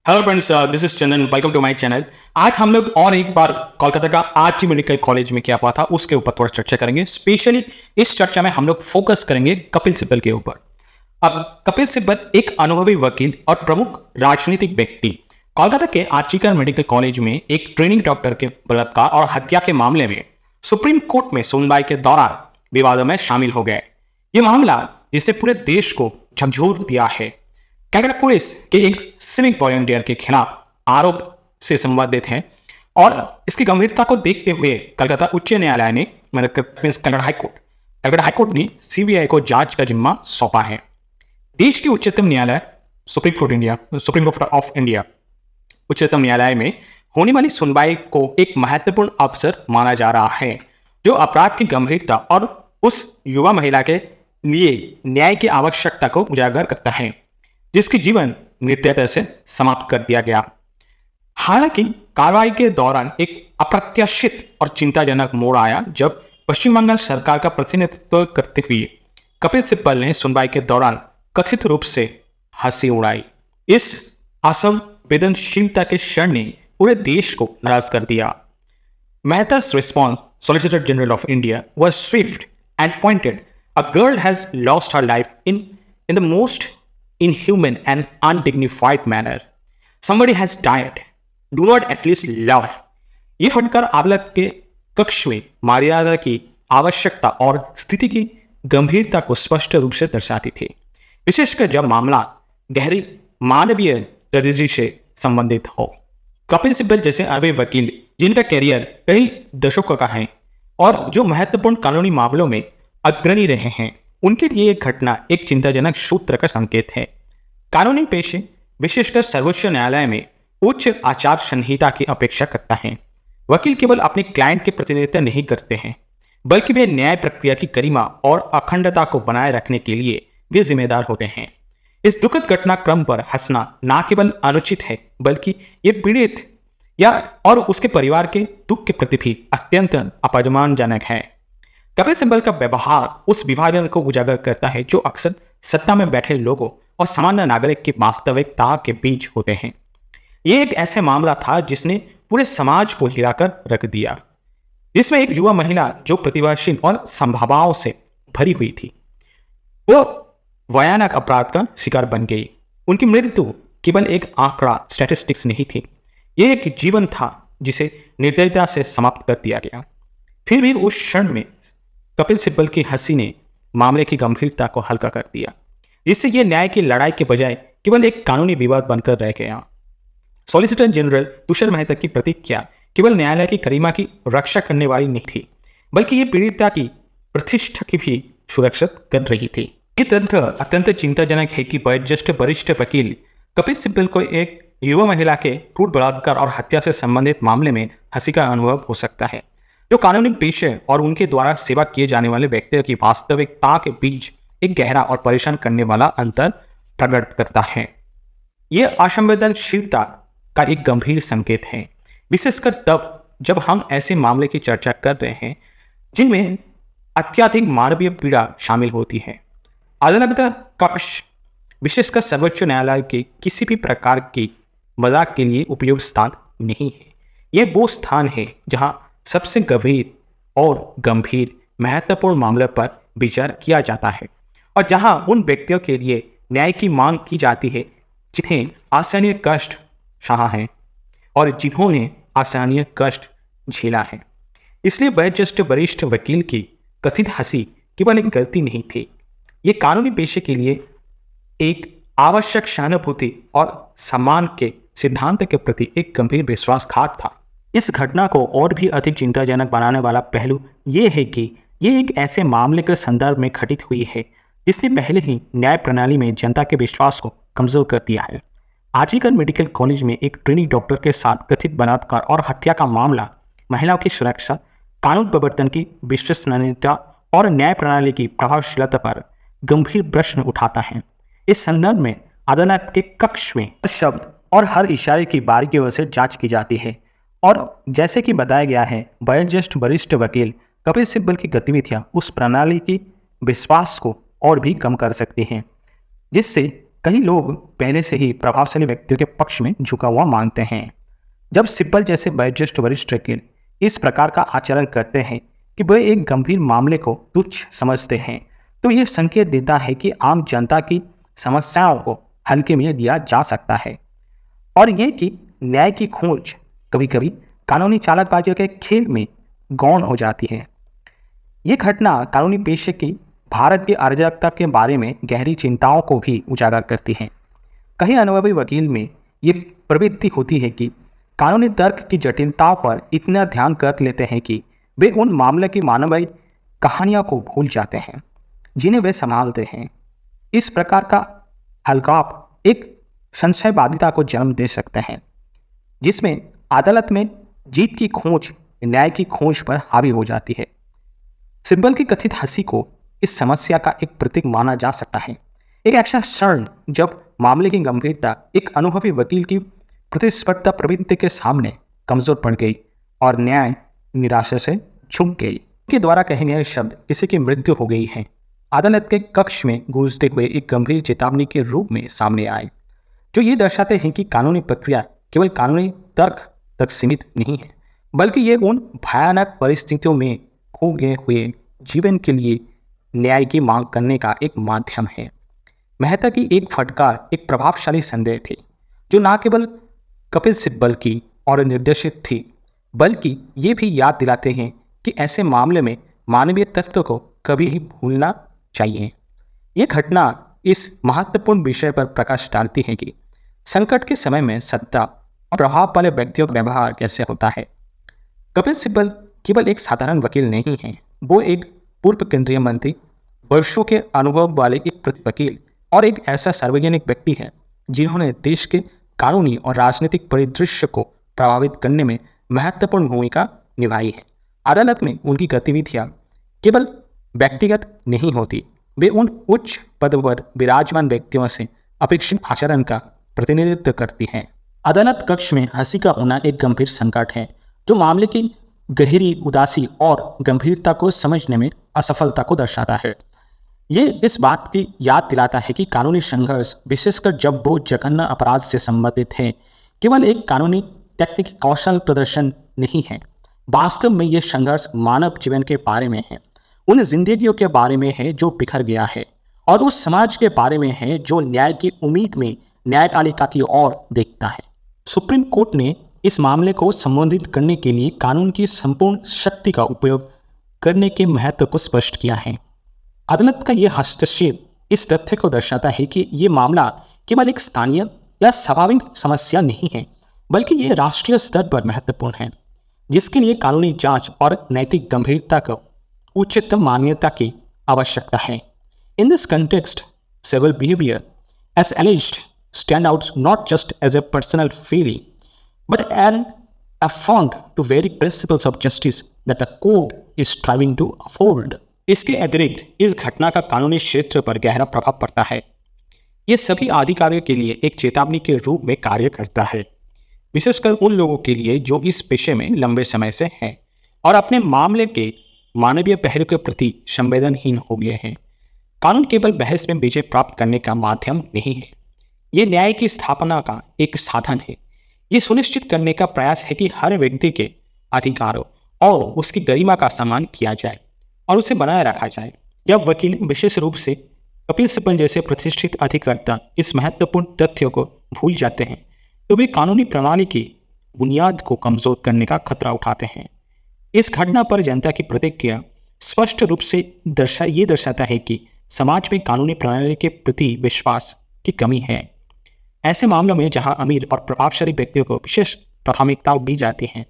Hello friends, this is Chandan. Welcome to my channel. आज हम लोग और एक बार कोलकाता का आरजी मेडिकल कॉलेज में क्या हुआ था उसके ऊपर थोड़ा चर्चा करेंगे। स्पेशली इस चर्चा में हम लोग फोकस करेंगे कपिल सिब्बल के ऊपर। अब कपिल सिब्बल एक अनुभवी वकील और प्रमुख राजनीतिक व्यक्ति कोलकाता के आर्चिकर मेडिकल कॉलेज में एक ट्रेनिंग डॉक्टर के बलात्कार और हत्या के मामले में सुप्रीम कोर्ट में सुनवाई के दौरान विवादों में शामिल हो गए। ये मामला जिसने पूरे देश को झकझोर दिया है, कलकत्ता पुलिस के एक सिविक वॉलंटियर के खिलाफ आरोप से संबंधित है और इसकी गंभीरता को देखते हुए कलकत्ता उच्च न्यायालय ने कलकत्ता हाईकोर्ट ने सीबीआई को जांच का जिम्मा सौंपा है। देश के उच्चतम न्यायालय सुप्रीम कोर्ट ऑफ इंडिया उच्चतम न्यायालय में होने वाली सुनवाई को एक महत्वपूर्ण अवसर माना जा रहा है, जो अपराध की गंभीरता और उस युवा महिला के लिए न्याय की आवश्यकता को उजागर करता है जिसकी जीवन निर्दयता से समाप्त कर दिया गया। हालांकि कार्रवाई के दौरान एक अप्रत्याशित और चिंताजनक मोड़ आया जब पश्चिम बंगाल सरकार का प्रतिनिधित्व करते हुए कपिल सिब्बल ने सुनवाई के दौरान कथित रूप से हंसी उड़ाई। इस असंवेदनशीलता के क्षण ने पूरे देश को नाराज कर दिया। Mehta's response, Solicitor General of India, was swift and pointed. A girl has lost her life in the most inhuman and undignified manner. Somebody has died. Do not at least love. ये फटकार अदालत के कक्ष में मर्यादा की आवश्यकता और स्थिति की गंभीरता को स्पष्ट रूप से दर्शाती थी, विशेषकर जब मामला गहरी मानवीय ट्रेजेडी से संबंधित हो। कपिल सिब्बल जैसे अनुभवी वकील जिनका कैरियर कई दशकों का है और जो महत्वपूर्ण कानूनी मामलों में अग्रणी रहे हैं, उनके लिए यह घटना एक चिंताजनक सूत्र का संकेत है। कानूनी पेशे विशेषकर सर्वोच्च न्यायालय में उच्च आचार संहिता की अपेक्षा करता है। वकील केवल अपने क्लाइंट के प्रतिनिधित्व नहीं करते हैं, बल्कि वे न्याय प्रक्रिया की गरिमा और अखंडता को बनाए रखने के लिए वे जिम्मेदार होते हैं। इस दुखद घटनाक्रम पर हंसना न केवल अनुचित है, बल्कि ये पीड़ित और उसके परिवार के दुख के प्रति भी अत्यंत अपमानजनक है। कपिल सिब्बल का व्यवहार उस विभाजन को उजागर करता है जो अक्सर सत्ता में बैठे लोगों और सामान्य नागरिक की वास्तविकता के बीच होते हैं। ये एक ऐसा मामला था जिसने पूरे समाज को हिलाकर रख दिया, जिसमें एक युवा महिला जो प्रतिभाशील और संभावनाओं से भरी हुई थी, वो भयानक अपराध का शिकार बन गई। उनकी मृत्यु केवल एक आंकड़ा स्टैटिस्टिक्स नहीं थी, ये एक जीवन था जिसे निर्दयता से समाप्त कर दिया गया। फिर भी उस क्षण में कपिल सिब्बल की हंसी ने मामले की गंभीरता को हल्का कर दिया, जिससे यह न्याय की लड़ाई के बजाय केवल एक कानूनी विवाद बनकर रह गया। सॉलिसिटर जनरल तुषार मेहता की प्रतिक्रिया केवल न्यायालय की गरिमा की रक्षा करने वाली नहीं थी, बल्कि ये पीड़िता की प्रतिष्ठा की भी सुरक्षा कर रही थी। ये तथ्य अत्यंत चिंताजनक है कि वरिष्ठ वकील कपिल सिब्बल को एक युवा महिला के क्रूर बलात्कार और हत्या से संबंधित मामले में हंसी का अनुभव हो सकता है, जो कानूनी पेशे और उनके द्वारा सेवा किए जाने वाले व्यक्तियों की वास्तविकता के बीच एक गहरा और परेशान करने वाला अंतर प्रकट करता है। यह असंवेदनशीलता का एक गंभीर संकेत है, विशेषकर तब जब हम ऐसे मामले की चर्चा कर रहे हैं जिनमें अत्यधिक मानवीय पीड़ा शामिल होती है। अदालत कक्ष विशेषकर सर्वोच्च न्यायालय के किसी भी प्रकार की मजाक के लिए उपयुक्त स्थान नहीं है। यह वो स्थान है जहां सबसे गंभीर और गंभीर महत्वपूर्ण मामले पर विचार किया जाता है और जहां उन व्यक्तियों के लिए न्याय की मांग की जाती है जिन्हें असहनीय कष्ट सहा है और जिन्होंने असहनीय कष्ट झेला है। इसलिए वरिष्ठ वकील की कथित हंसी केवल एक गलती नहीं थी, ये कानूनी पेशे के लिए एक आवश्यक सहानुभूति और सम्मान के सिद्धांत के प्रति एक गंभीर विश्वासघात था। इस घटना को और भी अधिक चिंताजनक बनाने वाला पहलू ये है कि ये एक ऐसे मामले के संदर्भ में घटित हुई है जिसने पहले ही न्याय प्रणाली में जनता के विश्वास को कमजोर कर दिया है। आर्जिकर मेडिकल कॉलेज में एक ट्रेनिंग डॉक्टर के साथ कथित बलात्कार और हत्या का मामला महिलाओं की सुरक्षा, कानून प्रवर्तन की विश्वसनीयता और न्याय प्रणाली की प्रभावशीलता पर गंभीर प्रश्न उठाता है। इस संदर्भ में अदालत के कक्ष में शब्द और हर इशारे की बारीकियों से जांच की जाती है और जैसे कि बताया गया है, वरिष्ठ वकील कपिल सिब्बल की गतिविधियां उस प्रणाली की विश्वास को और भी कम कर सकती हैं, जिससे कई लोग पहले से ही प्रभावशाली व्यक्तियों के पक्ष में झुका हुआ मानते हैं। जब सिब्बल जैसे वयोज्येष्ठ वरिष्ठ वकील इस प्रकार का आचरण करते हैं कि वे एक गंभीर मामले को तुच्छ समझते हैं, तो ये संकेत देता है कि आम जनता की समस्याओं को हल्के में लिया जा सकता है और ये कि न्याय की खोज कभी कभी कानूनी चालाकबाजियों के खेल में गौण हो जाती है। ये घटना कानूनी पेशे की भारत की अराजकता के बारे में गहरी चिंताओं को भी उजागर करती है। कई अनुभवी वकील में ये प्रवृत्ति होती है कि कानूनी तर्क की जटिलताओं पर इतना ध्यान कर लेते हैं कि वे उन मामले की मानवीय कहानियों को भूल जाते हैं जिन्हें वे संभालते हैं। इस प्रकार का हलकाप एक संशयवादिता को जन्म दे सकते हैं जिसमें अदालत में जीत की खोज न्याय की खोज पर हावी हो जाती है। सिब्बल की कथित हंसी को इस समस्या का एक प्रतीक माना जा सकता है। एक ऐसा क्षण जब मामले की गंभीरता एक अनुभवी वकील की प्रतिस्पर्धा प्रवृत्ति के सामने कमजोर पड़ गई और न्याय निराशा से झुक गई। के द्वारा कहे गए शब्द किसी की मृत्यु हो गई है अदालत के कक्ष में गूंजते हुए एक गंभीर चेतावनी के रूप में सामने आए, जो ये दर्शाते हैं कि कानूनी प्रक्रिया केवल कानूनी तर्क तक सीमित नहीं है, बल्कि ये उन भयानक परिस्थितियों में खो गए हुए जीवन के लिए न्याय की मांग करने का एक माध्यम है। मेहता की एक फटकार एक प्रभावशाली संदेश थी जो न केवल कपिल सिब्बल की और निर्देशित थी, बल्कि ये भी याद दिलाते हैं कि ऐसे मामले में मानवीय तत्व को कभी ही भूलना चाहिए। ये घटना इस महत्वपूर्ण विषय पर प्रकाश डालती है कि संकट के समय में सत्ता और प्रभाव वाले व्यक्तियों का व्यवहार कैसे होता है। कपिल सिब्बल केवल एक साधारण वकील नहीं है, वो एक पूर्व केंद्रीय मंत्री, वर्षों के अनुभव वाले एक वकील और एक ऐसा सार्वजनिक व्यक्ति है जिन्होंने देश के कानूनी और राजनीतिक परिदृश्य को प्रभावित करने में महत्वपूर्ण भूमिका निभाई है। अदालत में उनकी गतिविधियां केवल व्यक्तिगत नहीं होती, वे उन उच्च पद पर विराजमान व्यक्तियों से अपेक्षित आचरण का प्रतिनिधित्व करती हैं। अदालत कक्ष में हंसी का होना एक गंभीर संकट है जो मामले की गहरी उदासी और गंभीरता को समझने में असफलता को दर्शाता है। ये इस बात की याद दिलाता है कि कानूनी संघर्ष, विशेषकर जब वो जघन्य अपराध से संबंधित है, केवल एक कानूनी टेक्निक कौशल प्रदर्शन नहीं है। वास्तव में ये संघर्ष मानव जीवन के बारे में है, उन जिंदगियों के बारे में है जो बिखर गया है और उस समाज के बारे में है जो न्याय की उम्मीद में न्यायपालिका की ओर देखता है। सुप्रीम कोर्ट ने इस मामले को संबोधित करने के लिए कानून की संपूर्ण शक्ति का उपयोग करने के महत्व को स्पष्ट किया है। अदालत का यह हस्तक्षेप इस तथ्य को दर्शाता है कि ये मामला केवल एक स्थानीय या स्वाभाविक समस्या नहीं है, बल्कि ये राष्ट्रीय स्तर पर महत्वपूर्ण है, जिसके लिए कानूनी जांच और नैतिक गंभीरता को उच्चतम मान्यता की आवश्यकता है। In this context, civil behaviour as alleged stand out not just as a personal feeling but an affront to very principles of justice that the court is striving to uphold. इसके अतिरिक्त इस घटना का कानूनी क्षेत्र पर गहरा प्रभाव पड़ता है। ये सभी अधिकारियों के लिए एक चेतावनी के रूप में कार्य करता है, विशेषकर उन लोगों के लिए जो इस पेशे में लंबे समय से हैं और अपने मामले के मानवीय पहलू के प्रति संवेदनहीन हो गए हैं। कानून केवल बहस में विजय प्राप्त करने का माध्यम नहीं है, ये न्याय की स्थापना का एक साधन है। ये सुनिश्चित करने का प्रयास है कि हर व्यक्ति के अधिकारों और उसकी गरिमा का सम्मान किया जाए और उसे बनाए रखा जाए। जब वकील, विशेष रूप से कपिल सिब्बल जैसे प्रतिष्ठित अधिवक्ता, इस महत्वपूर्ण तथ्य को भूल जाते हैं तो वे कानूनी प्रणाली की बुनियाद को कमजोर करने का खतरा उठाते हैं। इस घटना पर जनता की प्रतिक्रिया स्पष्ट रूप से दर्शाता है कि समाज में कानूनी प्रणाली के प्रति विश्वास की कमी है। ऐसे मामलों में जहां अमीर और प्रभावशाली व्यक्तियों को विशेष प्राथमिकता दी जाती है,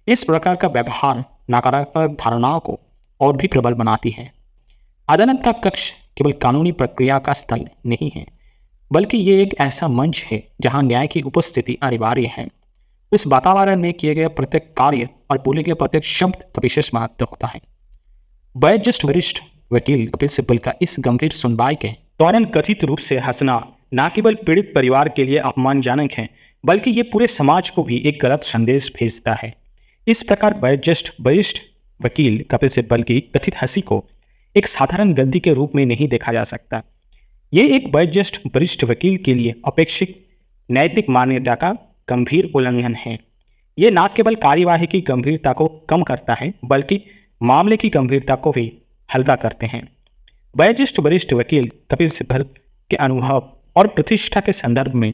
इस प्रकार का व्यवहार नकारात्मक धारणाओं को और भी प्रबल बनाती है। अदालत का कक्ष केवल कानूनी प्रक्रिया का स्थल नहीं है, बल्कि ये एक ऐसा मंच है जहां न्याय की उपस्थिति अनिवार्य है। उस वातावरण में किए गए प्रत्येक कार्य और बोले गए प्रत्येक शब्द का विशेष महत्व होता है। वयोज्येष्ठ वरिष्ठ वकील कपिल सिब्बल का इस गंभीर सुनवाई के दौरान कथित रूप से हंसना न केवल पीड़ित परिवार के लिए अपमानजनक है, बल्कि ये पूरे समाज को भी एक गलत संदेश भेजता है। इस प्रकार वयोज्येष्ठ वरिष्ठ वकील कपिल सिब्बल की कथित हंसी को एक साधारण गलती के रूप में नहीं देखा जा सकता। ये एक वयोज्येष्ठ वरिष्ठ वकील के लिए अपेक्षित नैतिक मान्यता का गंभीर उल्लंघन है। ये न केवल कार्यवाही की गंभीरता को कम करता है बल्कि मामले की गंभीरता को भी हल्का करते हैं। वयोज्येष्ठ वरिष्ठ वकील कपिल सिब्बल के अनुभव और प्रतिष्ठा के संदर्भ में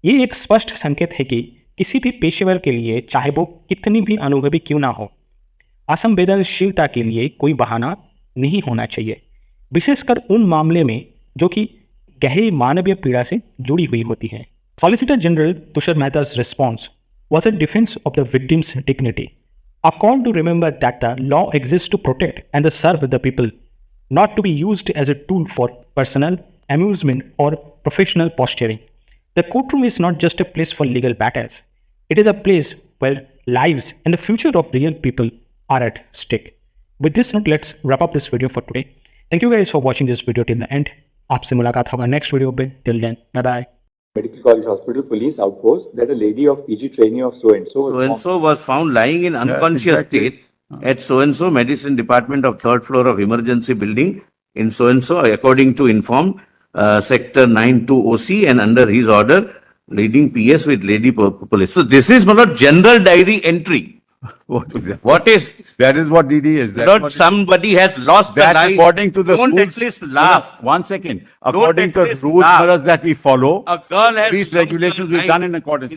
ये एक स्पष्ट संकेत है कि किसी भी पेशेवर के लिए, चाहे वो कितनी भी अनुभवी क्यों ना हो, असंवेदनशीलता के लिए कोई बहाना नहीं होना चाहिए, विशेषकर उन मामले में जो कि गहरी मानवीय पीड़ा से जुड़ी हुई होती है। Solicitor general Tushar Mehta's response was a defense of the victim's dignity, a call to remember that the law exists to protect and serve the people, not to be used as a tool for personal amusement or professional posturing. The courtroom is not just a place for legal battles. It is a place where lives and the future of real people are at stake. With this note, let's wrap up this video for today. Thank you guys for watching this video till the end. आपसे मुलाकात होगा next video पे. Till then, bye bye. Medical College Hospital police outpost that a lady of PG trainee of so-and-so was found lying in unconscious state at so-and-so medicine department of third floor of emergency building in so-and-so according to informed sector 92 OC and under his order leading PS with lady police. So this is not general diary entry. What is? That is what DD is. That's Not what somebody has lost the That's life. according to the Don't rules. at least laugh. One second. According at to the least rules laugh. Maharaj, that we follow, A girl has these lost regulations her we've life. done in accordance.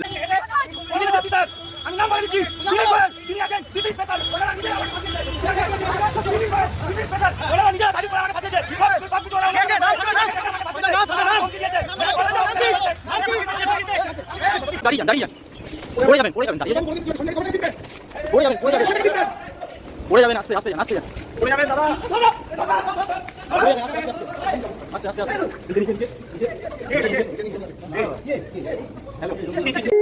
দাঁড়িয়ে যান, দাঁড়িয়ে যান। পড়ে যাবেন, দাঁড়িয়ে যান। পড়ে যাবেন, আস্তে যান, আস্তে যান। পড়ে যাবেন দাদা। পড়ে যাবেন, আস্তে, আস্তে। আস্তে।